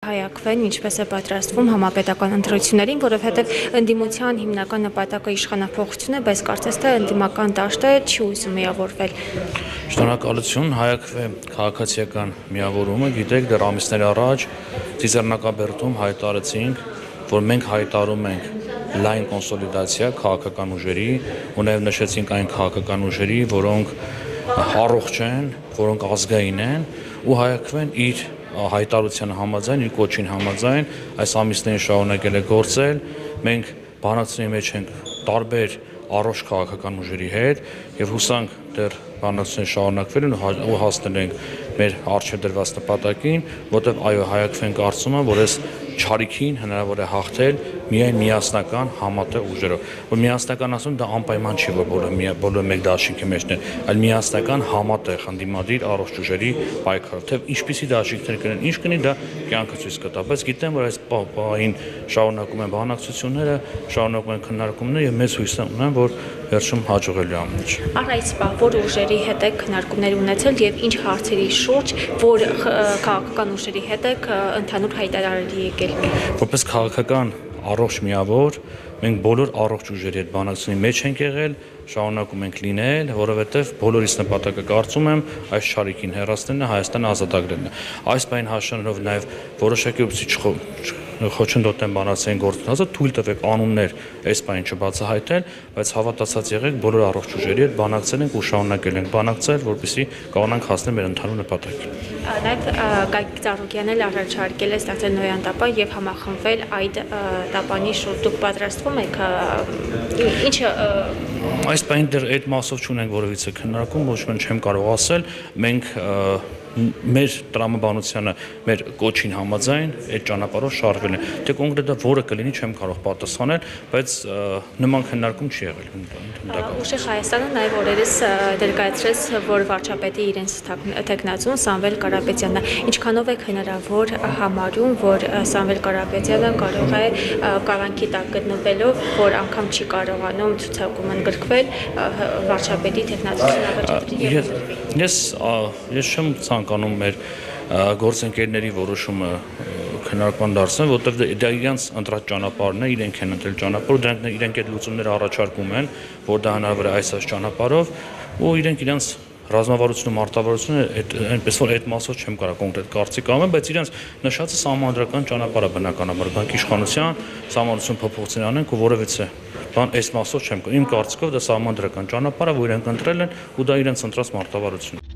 հայակվեն, ինչպես է պատրաստվում համապետական ընտրություններին, որովհետև ընդդիմության հիմնական նպատակը իշխանափոխություն է, բայց կարծես թե ընդդիմական դաշտը չի ուզում միավորվել։ Շնորհակալություն, հայակվե քաղաքացիական միավորումը, գիտեք, դեռ ամիսներ առաջ Ծիծեռնակաբերդում հայտարարեցինք, որ մենք հայտարարում ենք լայն կոնսոլիդացիա քաղաքական ուժերի, ու նաև նշեցինք այն քաղաքական ուժերի, որոնք առողջ են, որոնք ազգային են, ու հայակվեն իր հայտարարության համաձայն, իր կոչին համաձայն, այս ամիսներին շարունակել է գործել, մենք բանակցությունների մեջ ենք տարբեր առողջ քաղաքական ուժերի հետ եւ հուսանք դեռ բանակցությունները շարունակվել են ու հասնել ենք մեր առջև դրված նպատակին, որտեղ այո հայակվեն կարծում եմ, որ այս չարիքին հնարավոր է հաղթել միայն միասնական համատեղ ուժերով, որ միասնական ասում դա անպայման չի, որ բոլորը մեկ դաշինքի մեջն են, այլ միասնական համատեղ ընդդիմադիր առողջ ուժերի պայքար, թե ինչպիսի դաշինքներ կլինեն, ինչ կլինի դա կյանքը ցույց կտա, բայց գիտեմ, որ այս պահին շարունակում են բանակցությունները, շարունակում են քննարկումները եւ մեծ հույս ունեմ, որ վերջում հաջողելու է ամեն ինչ։ Առ այս պահ որ ուժերի հետ եք քննարկումներ ունեցել եւ ինչ հարցերի շուրջ, որ քաղաքական ուժերի հետ եք ընդհանուր հայտարարելի եկել։ Որպես քաղաքական առողջ միավոր մենք բոլոր առողջ ուժերի հետ բանակցությունների մեջ ենք եղել, շարունակում ենք լինել, որովհետև բոլորիս նպատակը կարծում եմ այս չարիքին հեռացնելն է, Հայաստանը ազատագրելն է։ Այս բան հաշվառելով նաև որոշակի խոչընդոտեն բանակցային գործընթացը թույլ տվեք անուններ այս բանին չբացահայտել, բայց հավատացած եղեք բոլոր առողջ ուժերի հետ բանակցել ենք ու շարունակել ենք բանակցել, որպեսզի կարողանանք հասնել մեր ընդհանուր նպատակին։ Նաև Գագիկ Ծառուկյանն էլ առաջարկել է ստեղծել նոյան տապան եւ համախմբվել այդ տապանի շուրջ։ Դուք պատրաստվում եք ինչը այս բանին դեռ այդ մասով չունենք որևիցե քննարկում, ոչ մի չեմ կարող ասել, մենք մեր տրամաբանությանը, մեր կոչին համաձայն այդ ճանապարհով շարժվել են։ Թե կոնկրետը որը կլինի չեմ կարող պատասխանել, բայց նման քննարկում չի եղել ընդհանրական։ Ուժեղ Հայաստանը նաև օրերս ներկայացրեց, որ վարչապետի իրենց թեկնածուն Սամվել Կարապետյանն է։ Ինչքանով է հնարավոր համարում, որ Սամվել Կարապետյանը կարող է կալանքի տակ գտնվելով, որ անգամ չի կարողանում ցուցակում ընդգրկվել վարչապետի թեկնածությունը առաջադրի։ Ես չեմ ցանկանում մեր գործընկերների որոշումը քննարկման դարձնել, որտեղ դա իրենց ընտրած ճանապարհն է, իրենք են ընտրել ճանապարհը, դրանք իրենք այդ լուծումները առաջարկում են, որ դա հնարավոր է այս ճանապարհով, ու իրենք իրենց ռազմավարությունը, մարտավարությունը այնպես որ այդ մասով չեմ կարող կոնկրետ կարծիք անեմ, բայց իրենց նշածը սահմանադրական ճանապարհը բնականաբար բանկ իշխանության սահմանություն փոփոխություն անենք ու որևիցե բան այս մասով չեմ կարող։ Իմ կարծիքով դա սահմանադրական ճանապարհ է, որ իրենք ընտրել են ու դա իրենց ընտրած մարտավարությունն է։